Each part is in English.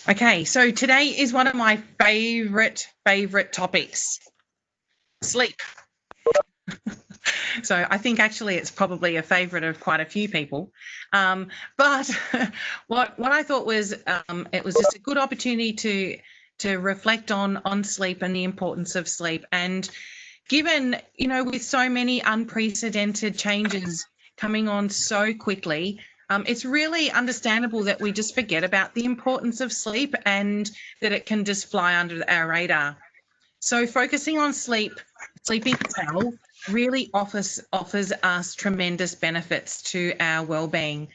Okay, so today is one of my favorite topics, sleep. So I think actually it's probably a favorite of quite a few people. But what I thought was it was just a good opportunity to reflect on sleep and the importance of sleep. And given, with so many unprecedented changes coming on so quickly, it's really understandable that we just forget about the importance of sleep and that it can just fly under our radar. So focusing on sleeping well really offers us tremendous benefits to our well-being.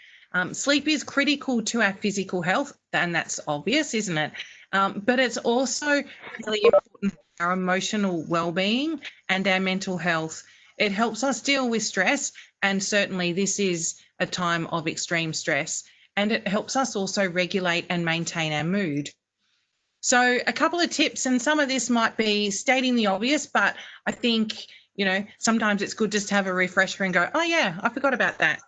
Sleep is critical to our physical health, and that's obvious, isn't it? But it's also really important for our emotional well-being and our mental health. It helps us deal with stress, and certainly this is a time of extreme stress, and it helps us also regulate and maintain our mood. So a couple of tips, and some of this might be stating the obvious, but I think, sometimes it's good just to have a refresher and go, oh yeah, I forgot about that.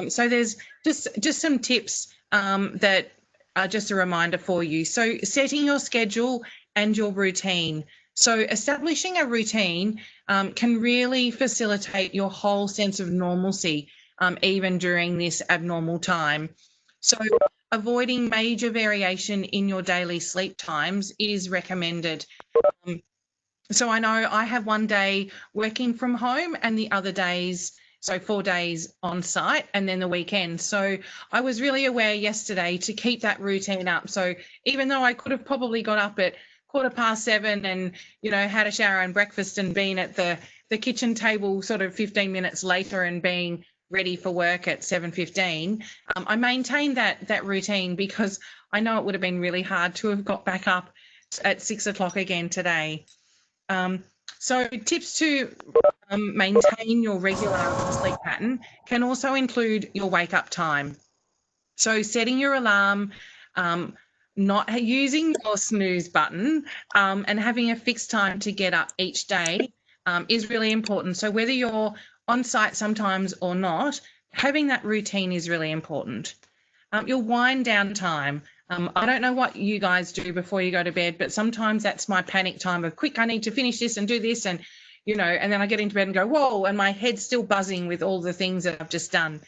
So there's just some tips that are just a reminder for you. So setting your schedule and your routine. So establishing a routine can really facilitate your whole sense of normalcy, even during this abnormal time. So avoiding major variation in your daily sleep times is recommended. So I know I have one day working from home and the other days, so 4 days on site and then the weekend. So I was really aware yesterday to keep that routine up. So even though I could have probably got up at 7:15 and, had a shower and breakfast and been at the kitchen table sort of 15 minutes later and being ready for work at 7:15, I maintained that routine because I know it would have been really hard to have got back up at 6 o'clock again today. So tips to maintain your regular sleep pattern can also include your wake up time. So setting your alarm, not using your snooze button, and having a fixed time to get up each day is really important. So whether you're on site sometimes or not, having that routine is really important. Your wind down time. I don't know what you guys do before you go to bed, but sometimes that's my panic time of quick, I need to finish this and do this. And, and then I get into bed and go, whoa, and my head's still buzzing with all the things that I've just done.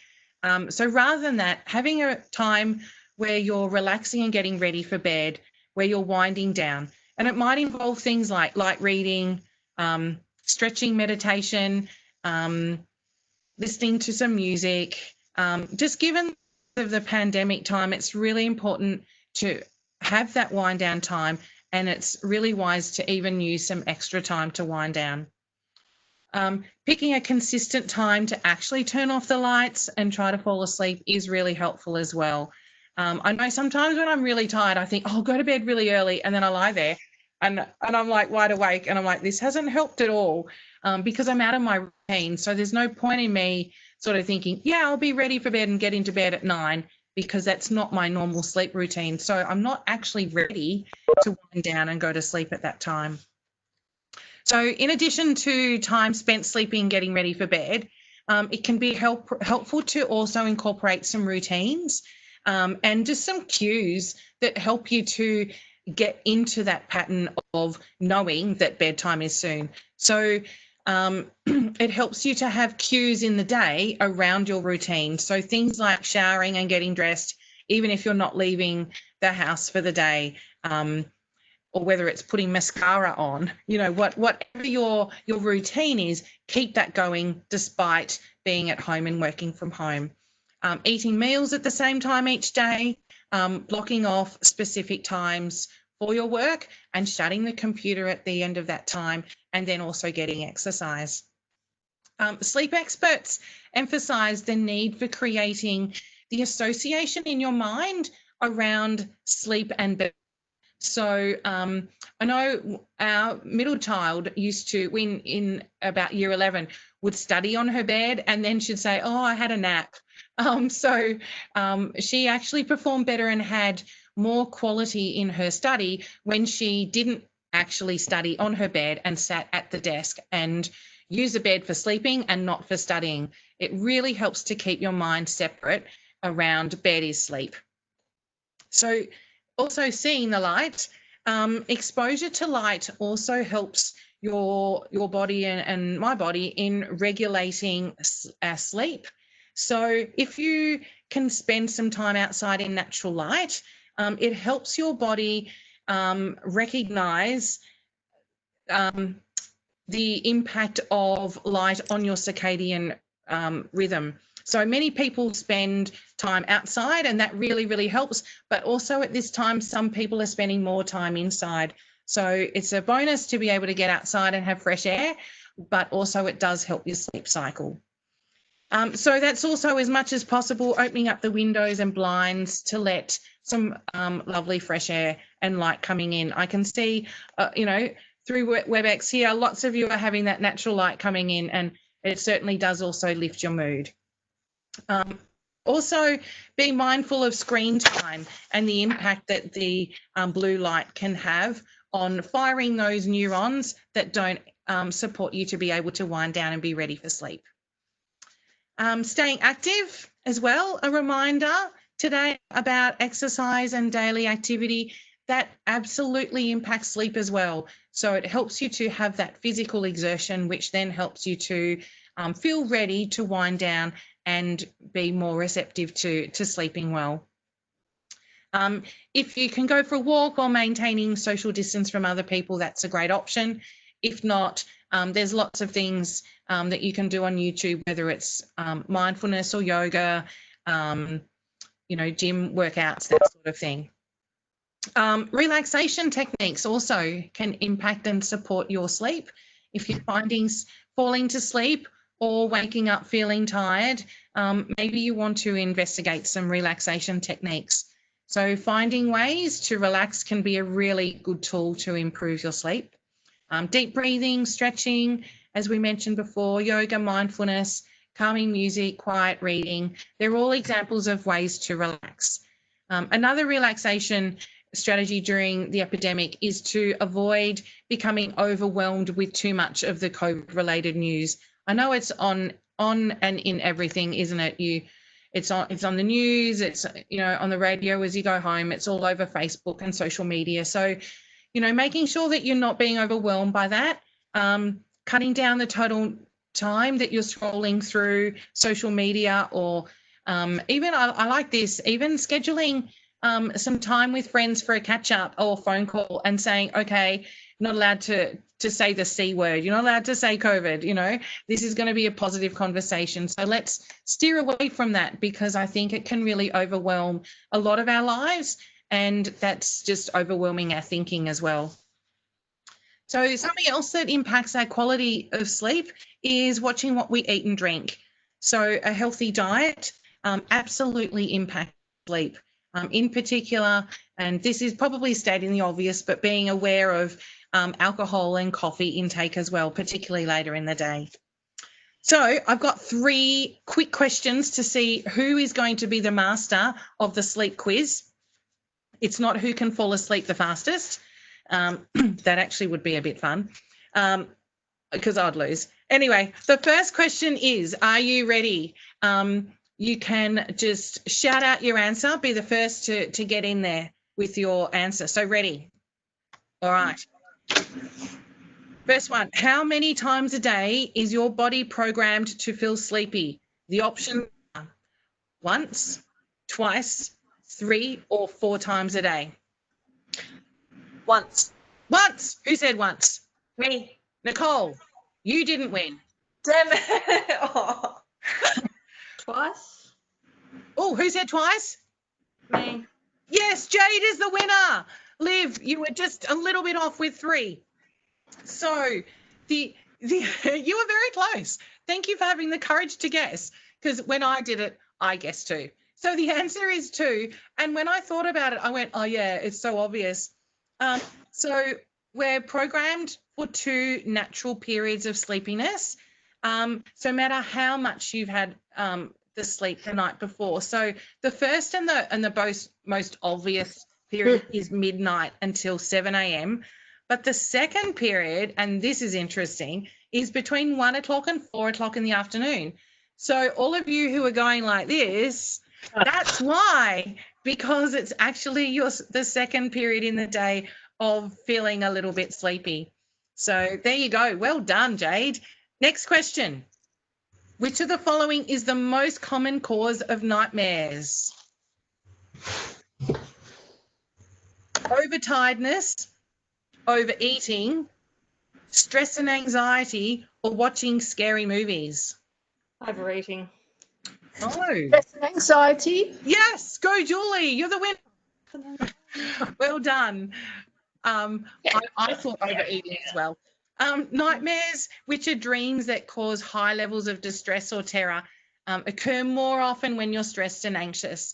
So rather than that, having a time where you're relaxing and getting ready for bed, where you're winding down, and it might involve things like light reading, stretching, meditation, listening to some music. Just given the pandemic time, it's really important to have that wind down time, and it's really wise to even use some extra time to wind down. Picking a consistent time to actually turn off the lights and try to fall asleep is really helpful as well. I know sometimes when I'm really tired, I think, oh, I'll go to bed really early, and then I lie there and I'm like wide awake and I'm like, this hasn't helped at all, because I'm out of my routine. So there's no point in me sort of thinking, yeah, I'll be ready for bed and get into bed at 9, because that's not my normal sleep routine. So I'm not actually ready to wind down and go to sleep at that time. So in addition to time spent sleeping, getting ready for bed, it can be helpful to also incorporate some routines and just some cues that help you to get into that pattern of knowing that bedtime is soon. So it helps you to have cues in the day around your routine. So things like showering and getting dressed, even if you're not leaving the house for the day, or whether it's putting mascara on, whatever your routine is, keep that going despite being at home and working from home. Eating meals at the same time each day, blocking off specific times for your work and shutting the computer at the end of that time, and then also getting exercise. Sleep experts emphasize the need for creating the association in your mind around sleep and bed. So I know our middle child used to, when in about year 11, would study on her bed and then she'd say, oh, I had a nap. So she actually performed better and had more quality in her study when she didn't actually study on her bed and sat at the desk and use the bed for sleeping and not for studying. It really helps to keep your mind separate around bed is sleep. So also seeing the light. Exposure to light also helps your body and my body in regulating sleep. So if you can spend some time outside in natural light, it helps your body recognize the impact of light on your circadian rhythm. So many people spend time outside and that really, really helps. But also at this time, some people are spending more time inside. So it's a bonus to be able to get outside and have fresh air, but also it does help your sleep cycle. So that's also, as much as possible, opening up the windows and blinds to let some lovely fresh air and light coming in. I can see, through WebEx here, lots of you are having that natural light coming in, and it certainly does also lift your mood. Also, being mindful of screen time and the impact that the blue light can have on firing those neurons that don't support you to be able to wind down and be ready for sleep. Staying active as well, a reminder today about exercise and daily activity that absolutely impacts sleep as well. So it helps you to have that physical exertion, which then helps you to feel ready to wind down and be more receptive to sleeping well. If you can go for a walk or maintaining social distance from other people, that's a great option. If not, there's lots of things that you can do on YouTube, whether it's mindfulness or yoga, gym workouts, that sort of thing. Relaxation techniques also can impact and support your sleep. If you're finding falling to sleep or waking up feeling tired, maybe you want to investigate some relaxation techniques. So finding ways to relax can be a really good tool to improve your sleep. Deep breathing, stretching, as we mentioned before, yoga, mindfulness, calming music, quiet reading, they're all examples of ways to relax. Another relaxation strategy during the epidemic is to avoid becoming overwhelmed with too much of the COVID-related news. I know it's on and in everything, isn't it? It's on the news, it's on the radio as you go home, it's all over Facebook and social media. So, making sure that you're not being overwhelmed by that, cutting down the total time that you're scrolling through social media, or even I like this, even scheduling some time with friends for a catch up or phone call and saying, okay, not allowed to say the C word. You're not allowed to say COVID, this is going to be a positive conversation. So let's steer away from that, because I think it can really overwhelm a lot of our lives, and that's just overwhelming our thinking as well. So something else that impacts our quality of sleep is watching what we eat and drink. So a healthy diet absolutely impacts sleep. In particular, and this is probably stating the obvious, but being aware of alcohol and coffee intake as well, particularly later in the day. So I've got 3 quick questions to see who is going to be the master of the sleep quiz. It's not who can fall asleep the fastest. That actually would be a bit fun, because I'd lose. Anyway, the first question is, are you ready? You can just shout out your answer, be the first to get in there with your answer. So ready? All right. First one, how many times a day is your body programmed to feel sleepy? The options are once, twice, 3 or 4 times a day. Once. Once. Who said once? Me. Nicole, you didn't win. Damn it. Oh. Twice. Oh, who said twice? Me. Yes, Jade is the winner. Liv, you were just a little bit off with 3. So you were very close. Thank you for having the courage to guess, because when I did it, I guessed 2. So the answer is 2. And when I thought about it, I went, oh, yeah, it's so obvious. So we're programmed for 2 natural periods of sleepiness. So no matter how much you've had the sleep the night before. So the first and the most obvious period is midnight until 7 a.m. But the second period, and this is interesting, is between 1 o'clock and 4 o'clock in the afternoon. So all of you who are going like this, That's why, because it's actually the second period in the day of feeling a little bit sleepy. So there you go. Well done, Jade. Next question. Which of the following is the most common cause of nightmares? Overtiredness, overeating, stress and anxiety, or watching scary movies? Overeating. Oh, Stress and anxiety. yes. Go, Julie. You're the winner. Well done. I thought overeating as well. Nightmares, which are dreams that cause high levels of distress or terror, occur more often when you're stressed and anxious.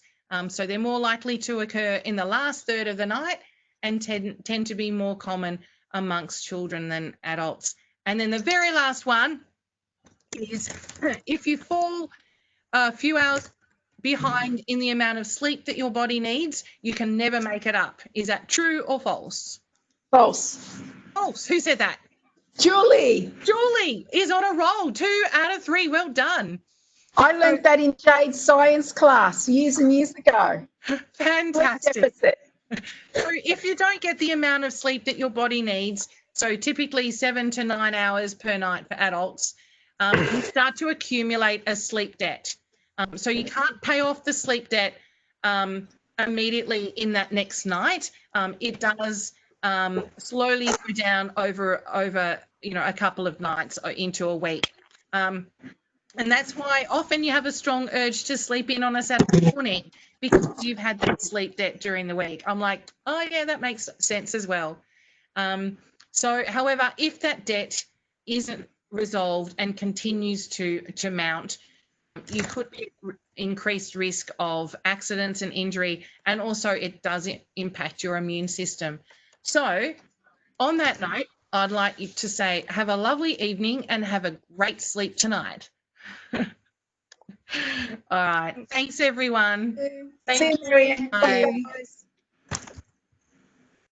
So they're more likely to occur in the last third of the night and tend to be more common amongst children than adults. And then the very last one is if you fall a few hours behind in the amount of sleep that your body needs, you can never make it up. Is that true or false? False. False. Who said that? Julie. Julie is on a roll. 2 out of 3. Well done. I learned that in Jade's science class years and years ago. Fantastic. Deficit. So if you don't get the amount of sleep that your body needs, so typically 7 to 9 hours per night for adults, you start to accumulate a sleep debt. So you can't pay off the sleep debt immediately in that next night. It does slowly go down over a couple of nights into a week. And that's why often you have a strong urge to sleep in on a Saturday morning because you've had that sleep debt during the week. I'm like, oh, yeah, that makes sense as well. So, however, if that debt isn't resolved and continues to mount, you could be increased risk of accidents and injury, and also it does impact your immune system. So, on that note, I'd like you to say, have a lovely evening and have a great sleep tonight. All right. Thanks, everyone. See you, Marianne. Bye. Bye.